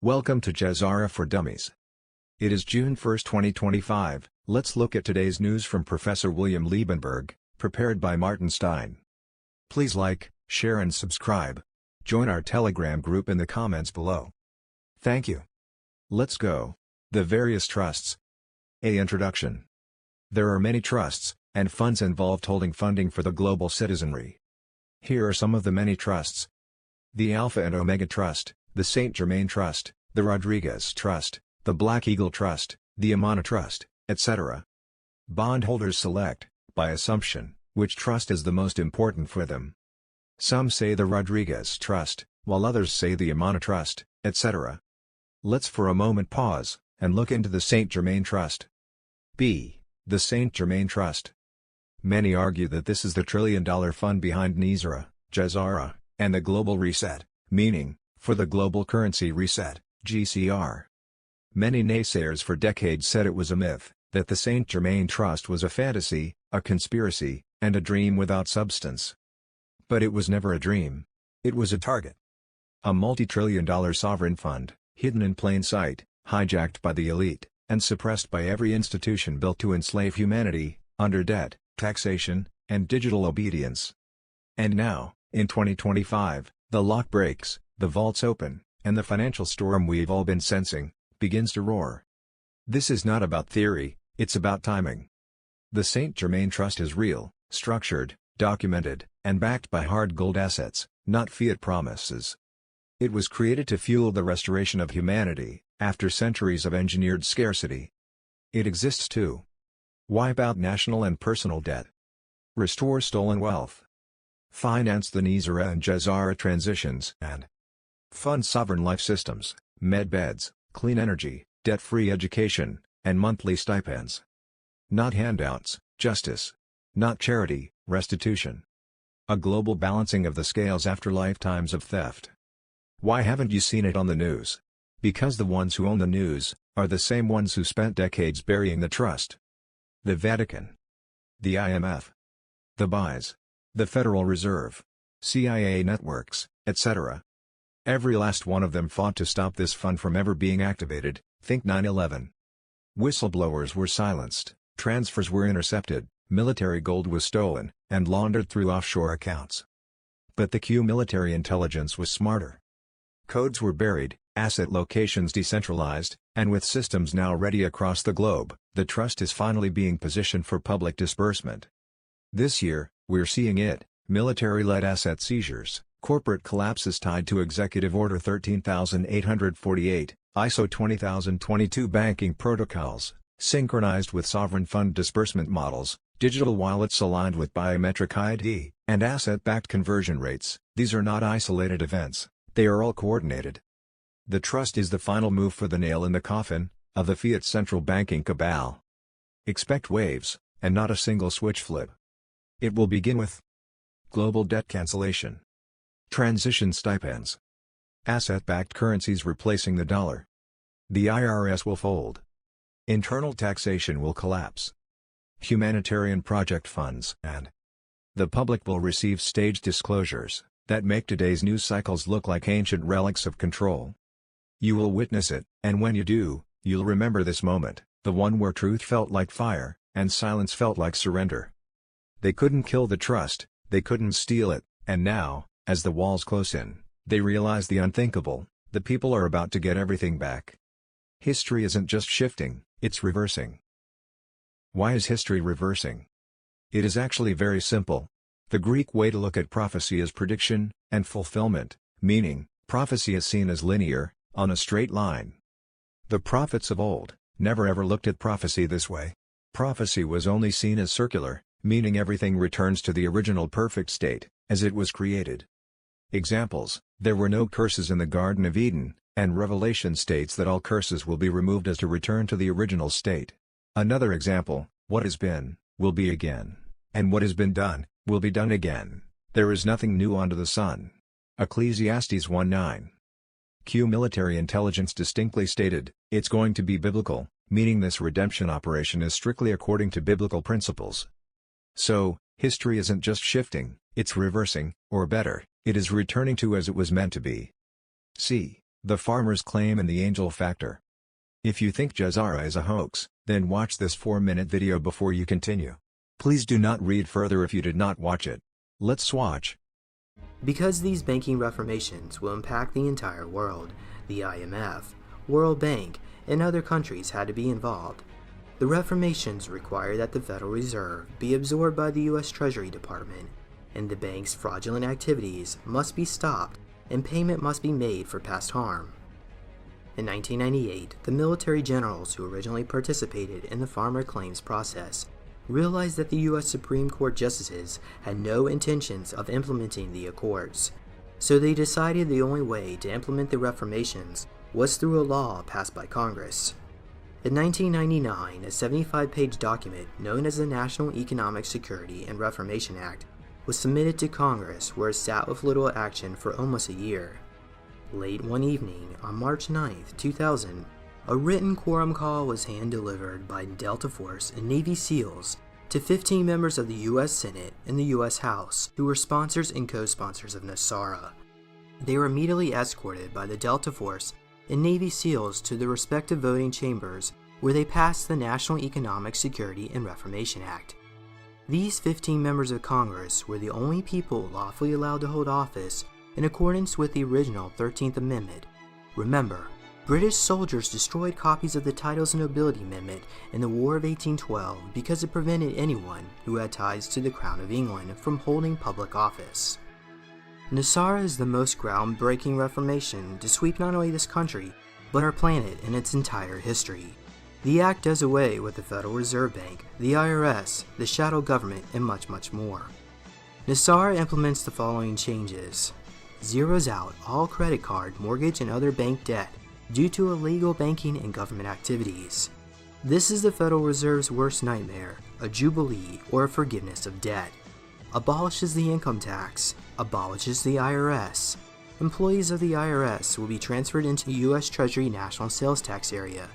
Welcome to Gesara for Dummies. It is June 1, 2025. Let's look at today's news from Professor William Liebenberg, prepared by Martin Stein. Please like, share and subscribe. Join our Telegram group in the comments below. Thank you. Let's go. The various trusts. Introduction. There are many trusts and funds involved holding funding for the global citizenry. Here are some of the many trusts. The Alpha and Omega Trust, the St. Germain Trust, the Rodriguez Trust, the Black Eagle Trust, the Amana Trust, etc. Bondholders select, by assumption, which trust is the most important for them. Some say the Rodriguez Trust, while others say the Amana Trust, etc. Let's for a moment pause, and look into the St. Germain Trust. B. The St. Germain Trust. Many argue that this is the trillion-dollar fund behind Nesara, Gesara, and the Global Reset, meaning, for the Global Currency Reset, GCR. Many naysayers for decades said it was a myth, that the St. Germain Trust was a fantasy, a conspiracy, and a dream without substance. But it was never a dream. It was a target. A multi-trillion-dollar sovereign fund, hidden in plain sight, hijacked by the elite, and suppressed by every institution built to enslave humanity, under debt, taxation, and digital obedience. And now, in 2025, the lock breaks, the vaults open, and the financial storm we've all been sensing begins to roar. This is not about theory, it's about timing. The St. Germain Trust is real, structured, documented, and backed by hard gold assets, not fiat promises. It was created to fuel the restoration of humanity, after centuries of engineered scarcity. It exists to wipe out national and personal debt, restore stolen wealth, finance the Nesara and Gesara transitions, and fund sovereign life systems, med beds, clean energy, debt-free education, and monthly stipends. Not handouts, justice. Not charity, restitution. A global balancing of the scales after lifetimes of theft. Why haven't you seen it on the news? Because the ones who own the news are the same ones who spent decades burying the trust. The Vatican, the IMF, the BIS, the Federal Reserve, CIA networks, etc. Every last one of them fought to stop this fund from ever being activated. Think 9/11. Whistleblowers were silenced, transfers were intercepted, military gold was stolen, and laundered through offshore accounts. But the Q military intelligence was smarter. Codes were buried, asset locations decentralized, and with systems now ready across the globe, the trust is finally being positioned for public disbursement. This year, we're seeing it: military-led asset seizures, corporate collapses tied to Executive Order 13,848, ISO 20022 banking protocols, synchronized with sovereign fund disbursement models, digital wallets aligned with biometric ID, and asset-backed conversion rates. These are not isolated events, they are all coordinated. The trust is the final move for the nail in the coffin of the fiat central banking cabal. Expect waves, and not a single switch flip. It will begin with global debt cancellation, transition stipends, asset-backed currencies replacing the dollar. The IRS will fold. Internal taxation will collapse. Humanitarian project funds and the public will receive staged disclosures that make today's news cycles look like ancient relics of control. You will witness it, and when you do, you'll remember this moment, the one where truth felt like fire, and silence felt like surrender. They couldn't kill the trust, they couldn't steal it, and now, as the walls close in, they realize the unthinkable: the people are about to get everything back. History isn't just shifting, it's reversing. Why is history reversing? It is actually very simple. The Greek way to look at prophecy is prediction and fulfillment, meaning, prophecy is seen as linear, on a straight line. The prophets of old never ever looked at prophecy this way. Prophecy was only seen as circular, meaning everything returns to the original perfect state, as it was created. Examples: there were no curses in the Garden of Eden, and Revelation states that all curses will be removed as to return to the original state. Another example: what has been, will be again, and what has been done, will be done again. There is nothing new under the sun. Ecclesiastes 1:9. Q military intelligence distinctly stated, it's going to be biblical, meaning this redemption operation is strictly according to biblical principles. So, history isn't just shifting, it's reversing, or better, it is returning to as it was meant to be. C. The farmer's claim and the angel factor. If you think Gesara is a hoax, then watch this 4-minute video before you continue. Please do not read further if you did not watch it. Let's swatch. Because these banking reformations will impact the entire world, the IMF, World Bank, and other countries had to be involved. The reformations require that the Federal Reserve be absorbed by the U.S. Treasury Department, and the bank's fraudulent activities must be stopped and payment must be made for past harm. In 1998, the military generals who originally participated in the farmer claims process realized that the U.S. Supreme Court justices had no intentions of implementing the accords, so they decided the only way to implement the reformations was through a law passed by Congress. In 1999, a 75-page document known as the National Economic Security and Reformation Act was submitted to Congress, where it sat with little action for almost a year. Late one evening, on March 9, 2000, a written quorum call was hand-delivered by Delta Force and Navy SEALs to 15 members of the U.S. Senate and the U.S. House, who were sponsors and co-sponsors of Nesara. They were immediately escorted by the Delta Force and Navy SEALs to the respective voting chambers, where they passed the National Economic Security and Reformation Act. These 15 members of Congress were the only people lawfully allowed to hold office in accordance with the original 13th Amendment. Remember, British soldiers destroyed copies of the Titles of Nobility Amendment in the War of 1812 because it prevented anyone who had ties to the Crown of England from holding public office. Nesara is the most groundbreaking reformation to sweep not only this country, but our planet in its entire history. The act does away with the Federal Reserve Bank, the IRS, the shadow government, and much, much more. Nesara implements the following changes. Zeroes out all credit card, mortgage, and other bank debt due to illegal banking and government activities. This is the Federal Reserve's worst nightmare, a jubilee or a forgiveness of debt. Abolishes the income tax, abolishes the IRS. Employees of the IRS will be transferred into the U.S. Treasury National Sales Tax area.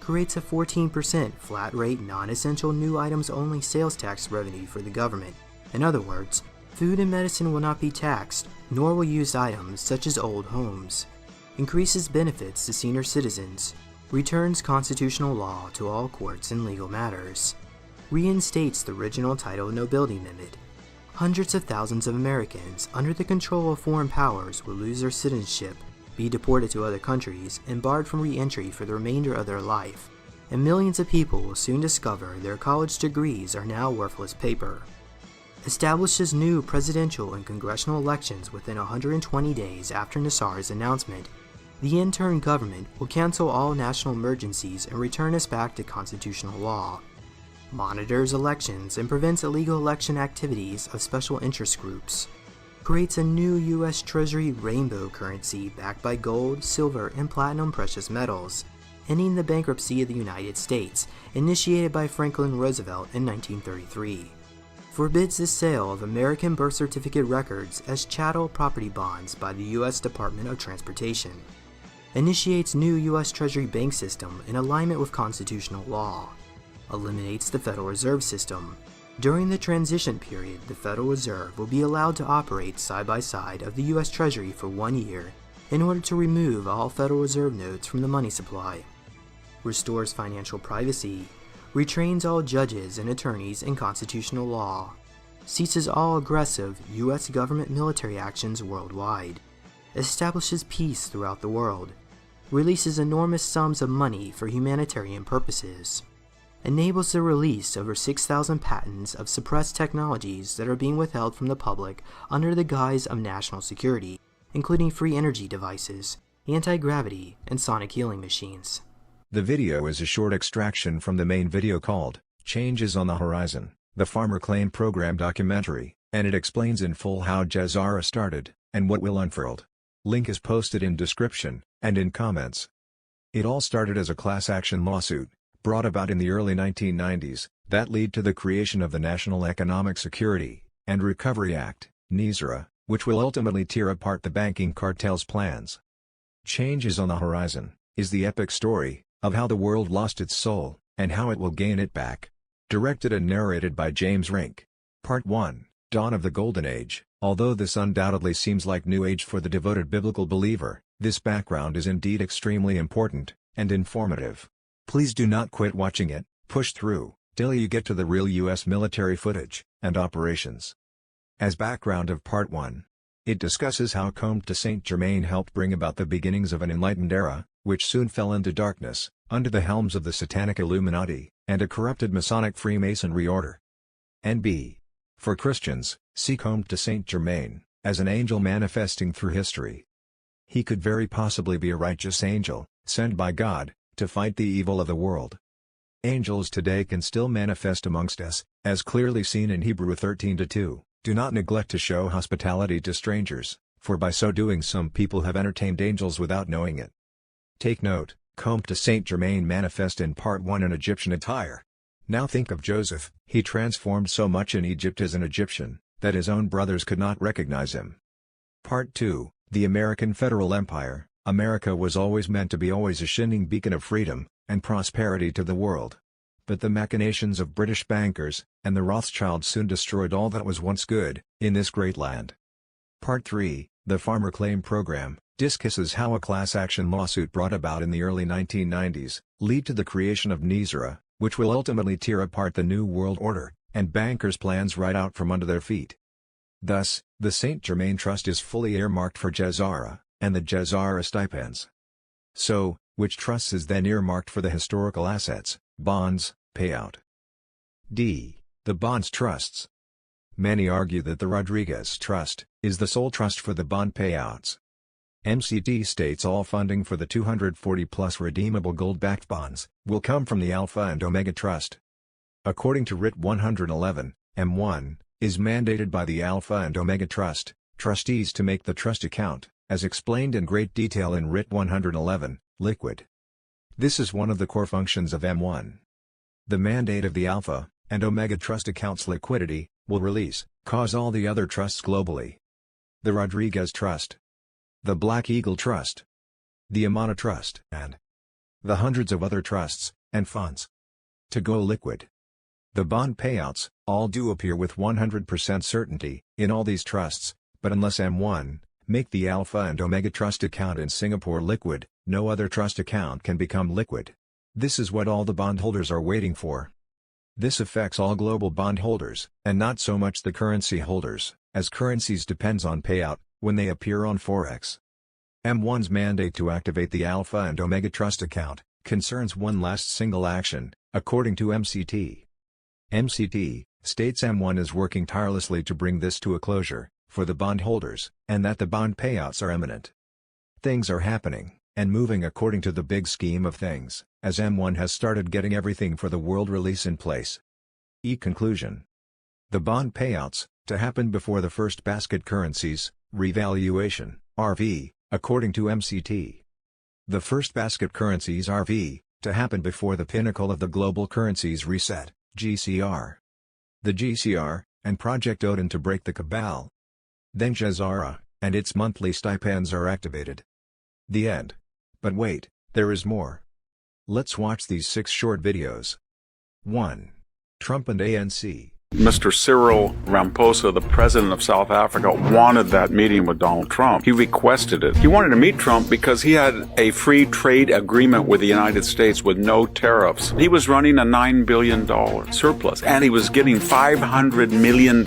Creates a 14% flat rate non-essential new items only sales tax revenue for the government. In other words, food and medicine will not be taxed, nor will used items such as old homes. Increases benefits to senior citizens. Returns constitutional law to all courts and legal matters. Reinstates the original Title of Nobility Amendment. Hundreds of thousands of Americans under the control of foreign powers will lose their citizenship, be deported to other countries, and barred from re-entry for the remainder of their life. And millions of people will soon discover their college degrees are now worthless paper. Establishes new presidential and congressional elections within 120 days after Nesara's announcement. The interim government will cancel all national emergencies and return us back to constitutional law. Monitors elections and prevents illegal election activities of special interest groups. Creates a new U.S. Treasury rainbow currency backed by gold, silver, and platinum precious metals, ending the bankruptcy of the United States, initiated by Franklin Roosevelt in 1933. Forbids the sale of American birth certificate records as chattel property bonds by the U.S. Department of Transportation. Initiates new U.S. Treasury bank system in alignment with constitutional law. Eliminates the Federal Reserve System. During the transition period, the Federal Reserve will be allowed to operate side by side of the U.S. Treasury for 1 year in order to remove all Federal Reserve notes from the money supply. Restores financial privacy. Retrains all judges and attorneys in constitutional law. Ceases all aggressive U.S. government military actions worldwide. Establishes peace throughout the world. Releases enormous sums of money for humanitarian purposes. Enables the release of over 6,000 patents of suppressed technologies that are being withheld from the public under the guise of national security, including free energy devices, anti-gravity, and sonic healing machines. The video is a short extraction from the main video called, Changes on the Horizon, the Farmer Claim Program documentary, and it explains in full how Gesara started, and what will unfurled. Link is posted in description, and in comments. It all started as a class action lawsuit, brought about in the early 1990s, that lead to the creation of the National Economic Security and Recovery Act, NESARA, which will ultimately tear apart the banking cartel's plans. Changes on the Horizon is the epic story of how the world lost its soul, and how it will gain it back. Directed and narrated by James Rink. Part 1, Dawn of the Golden Age. Although this undoubtedly seems like New Age for the devoted biblical believer, This background is indeed extremely important and informative. Please do not quit watching it, push through, till you get to the real U.S. military footage and operations. As background of Part 1, it discusses how Comte de Saint-Germain helped bring about the beginnings of an enlightened era, which soon fell into darkness, under the helms of the satanic Illuminati, and a corrupted Masonic Freemasonry order. NB. For Christians, see Comte de Saint-Germain, as an angel manifesting through history. He could very possibly be a righteous angel, sent by God, to fight the evil of the world. Angels today can still manifest amongst us, as clearly seen in Hebrew 13:2. Do not neglect to show hospitality to strangers, for by so doing some people have entertained angels without knowing it. Take note, Comte de Saint-Germain manifest in Part 1 in Egyptian attire. Now think of Joseph. He transformed so much in Egypt as an Egyptian, that his own brothers could not recognize him. Part 2, the American Federal Empire. America was always meant to be always a shining beacon of freedom and prosperity to the world. But the machinations of British bankers and the Rothschilds soon destroyed all that was once good in this great land. Part 3, the Farmer Claim Program, discusses how a class action lawsuit brought about in the early 1990s lead to the creation of Nesara, which will ultimately tear apart the New World Order and bankers' plans right out from under their feet. Thus, the Saint Germain Trust is fully earmarked for Gesara and the Gesara stipends. So, which trust is then earmarked for the historical assets, bonds, payout? D. The bonds trusts. Many argue that the Rodriguez Trust is the sole trust for the bond payouts. MCT states all funding for the 240-plus redeemable gold-backed bonds will come from the Alpha and Omega Trust. According to Writ 111, M1 is mandated by the Alpha and Omega Trust trustees to make the trust account, as explained in great detail in Writ 111, liquid. This is one of the core functions of M1. The mandate of the Alpha and Omega Trust account's liquidity will cause all the other trusts globally. The Rodriguez Trust, the Black Eagle Trust, the Amana Trust, and the hundreds of other trusts and funds to go liquid. The bond payouts all do appear with 100% certainty in all these trusts, but unless M1 make the Alpha and Omega Trust account in Singapore liquid, no other trust account can become liquid. This is what all the bondholders are waiting for. This affects all global bondholders, and not so much the currency holders, as currencies depends on payout when they appear on Forex. M1's mandate to activate the Alpha and Omega Trust account concerns one last single action, according to MCT. MCT states M1 is working tirelessly to bring this to a closure for the bondholders, and that the bond payouts are imminent. Things are happening and moving according to the big scheme of things, as M1 has started getting everything for the world release in place. Conclusion. The bond payouts to happen before the first basket currencies revaluation (RV), according to MCT. The first basket currencies RV to happen before the pinnacle of the global currencies reset (GCR). The GCR and Project Odin to break the cabal. Then Gesara and its monthly stipends are activated. The end. But wait, there is more. Let's watch these 6 short videos. 1. Trump and ANC. Mr. Cyril Ramaphosa, the president of South Africa, wanted that meeting with Donald Trump. He requested it. He wanted to meet Trump because he had a free trade agreement with the United States with no tariffs. He was running a $9 billion surplus, and he was getting $500 million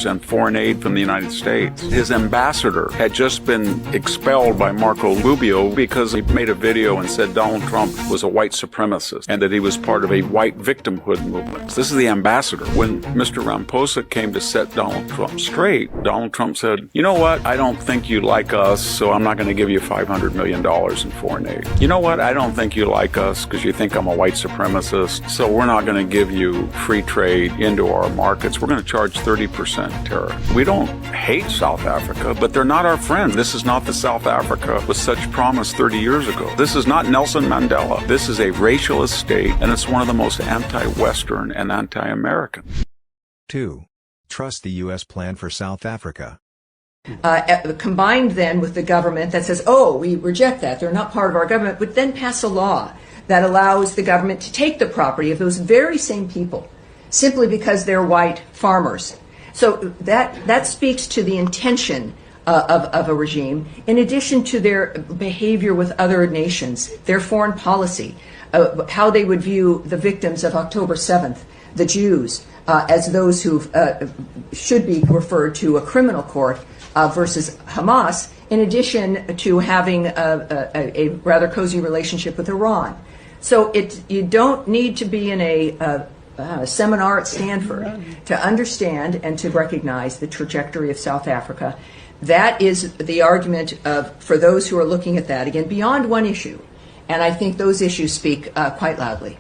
in foreign aid from the United States. His ambassador had just been expelled by Marco Rubio because he made a video and said Donald Trump was a white supremacist and that he was part of a white victimhood movement. This is the ambassador. When Mr. Ramaphosa came to set Donald Trump straight, Donald Trump said, you know what, I don't think you like us, so I'm not going to give you $500 million in foreign aid. You know what, I don't think you like us because you think I'm a white supremacist, so we're not going to give you free trade into our markets. We're going to charge 30% tariff. We don't hate South Africa, but they're not our friends. This is not the South Africa with such promise 30 years ago. This is not Nelson Mandela. This is a racialist state, and it's one of the most anti-Western and anti-American. 2. Trust the U.S. plan for South Africa. Combined then with the government that says, oh, we reject that, they're not part of our government, would then pass a law that allows the government to take the property of those very same people simply because they're white farmers. So that speaks to the intention of a regime, in addition to their behavior with other nations, their foreign policy, how they would view the victims of October 7th, the Jews, as those who should be referred to a criminal court versus Hamas, in addition to having a rather cozy relationship with Iran. So you don't need to be in a seminar at Stanford to understand and to recognize the trajectory of South Africa. That is the argument for those who are looking at that, again, beyond one issue. And I think those issues speak quite loudly.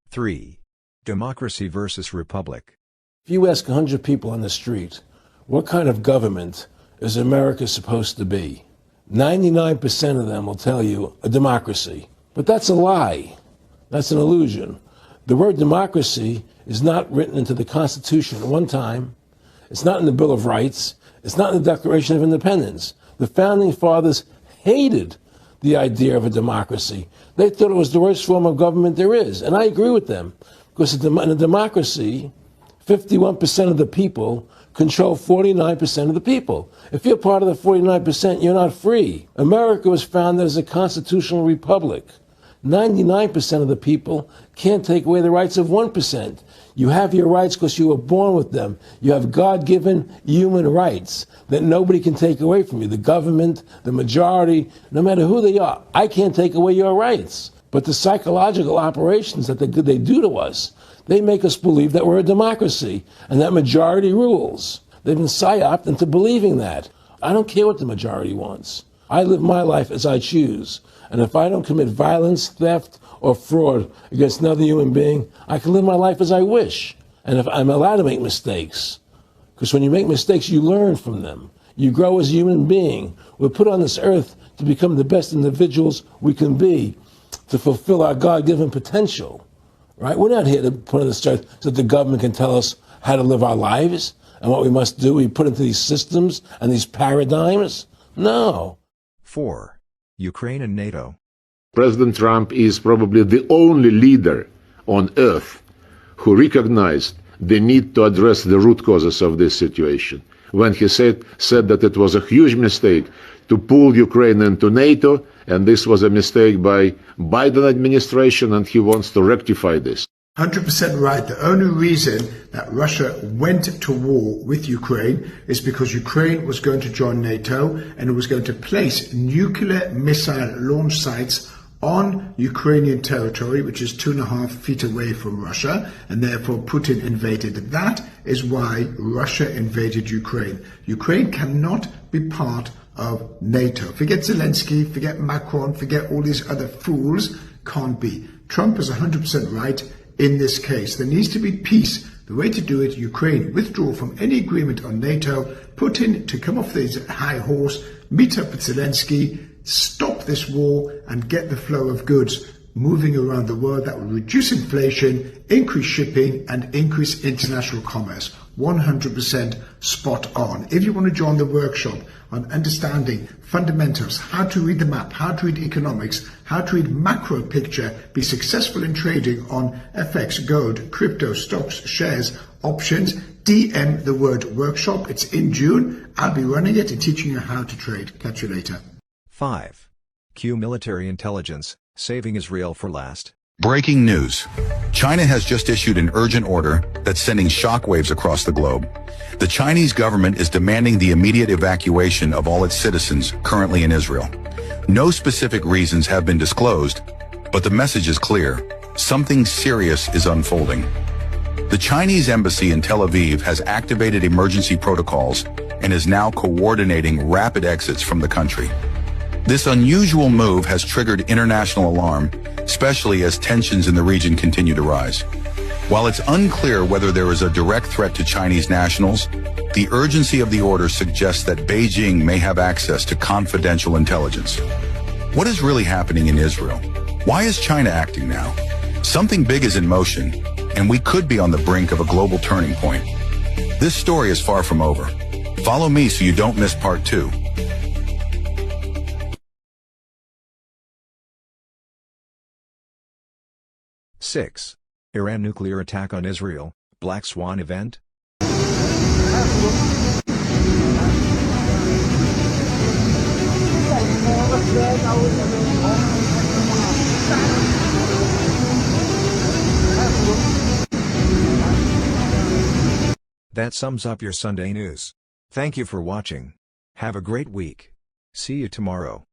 3. Democracy versus Republic. If you ask 100 people on the street, what kind of government is America supposed to be? 99% of them will tell you a democracy. But that's a lie. That's an illusion. The word democracy is not written into the Constitution at one time. It's not in the Bill of Rights. It's not in the Declaration of Independence. The Founding Fathers hated the idea of a democracy. They thought it was the worst form of government there is. And I agree with them. Because in a democracy, 51% of the people control 49% of the people. If you're part of the 49%, you're not free. America was founded as a constitutional republic. 99% of the people can't take away the rights of 1%. You have your rights because you were born with them. You have God-given human rights that nobody can take away from you. The government, the majority, no matter who they are, I can't take away your rights. But the psychological operations that they do to us, they make us believe that we're a democracy and that majority rules. They've been psyoped into believing that. I don't care what the majority wants. I live my life as I choose. And if I don't commit violence, theft, or fraud against another human being, I can live my life as I wish. And if I'm allowed to make mistakes, because when you make mistakes, you learn from them. You grow as a human being. We're put on this earth to become the best individuals we can be, to fulfill our God-given potential. Right? We're not here to put on this earth so that the government can tell us how to live our lives and what we must do. We put into these systems and these paradigms. No. 4. Ukraine and NATO. President Trump is probably the only leader on earth who recognized the need to address the root causes of this situation when he said that it was a huge mistake to pull Ukraine into NATO, and this was a mistake by Biden administration, and he wants to rectify this. 100% right. The only reason that Russia went to war with Ukraine is because Ukraine was going to join NATO and it was going to place nuclear missile launch sites on Ukrainian territory, which is 2.5 feet away from Russia, and therefore Putin invaded. That is why Russia invaded Ukraine. Ukraine cannot be part of NATO. Forget Zelensky, forget Macron, forget all these other fools. Can't be. Trump is 100% right. In this case, there needs to be peace. The way to do it, Ukraine withdraw from any agreement on NATO, Putin to come off his high horse, meet up with Zelensky, stop this war and get the flow of goods moving around the world. That will reduce inflation, increase shipping and increase international commerce. 100% spot on. If you want to join the workshop on understanding fundamentals, how to read the map, how to read economics, how to read macro picture, be successful in trading on FX, gold, crypto, stocks, shares, options, DM the word workshop. It's in June. I'll be running it and teaching you how to trade. Catch you later. 5. Q military intelligence, saving Israel for last. Breaking news. China has just issued an urgent order that's sending shockwaves across the globe. The Chinese government is demanding the immediate evacuation of all its citizens currently in Israel. No specific reasons have been disclosed, but the message is clear. Something serious is unfolding. The Chinese embassy in Tel Aviv has activated emergency protocols and is now coordinating rapid exits from the country. This unusual move has triggered international alarm, especially as tensions in the region continue to rise. While it's unclear whether there is a direct threat to Chinese nationals, the urgency of the order suggests that Beijing may have access to confidential intelligence. What is really happening in Israel? Why is China acting now? Something big is in motion, and we could be on the brink of a global turning point. This story is far from over. Follow me so you don't miss part 2. Six. Iran nuclear attack on Israel, Black Swan event? That sums up your Sunday news. Thank you for watching. Have a great week. See you tomorrow.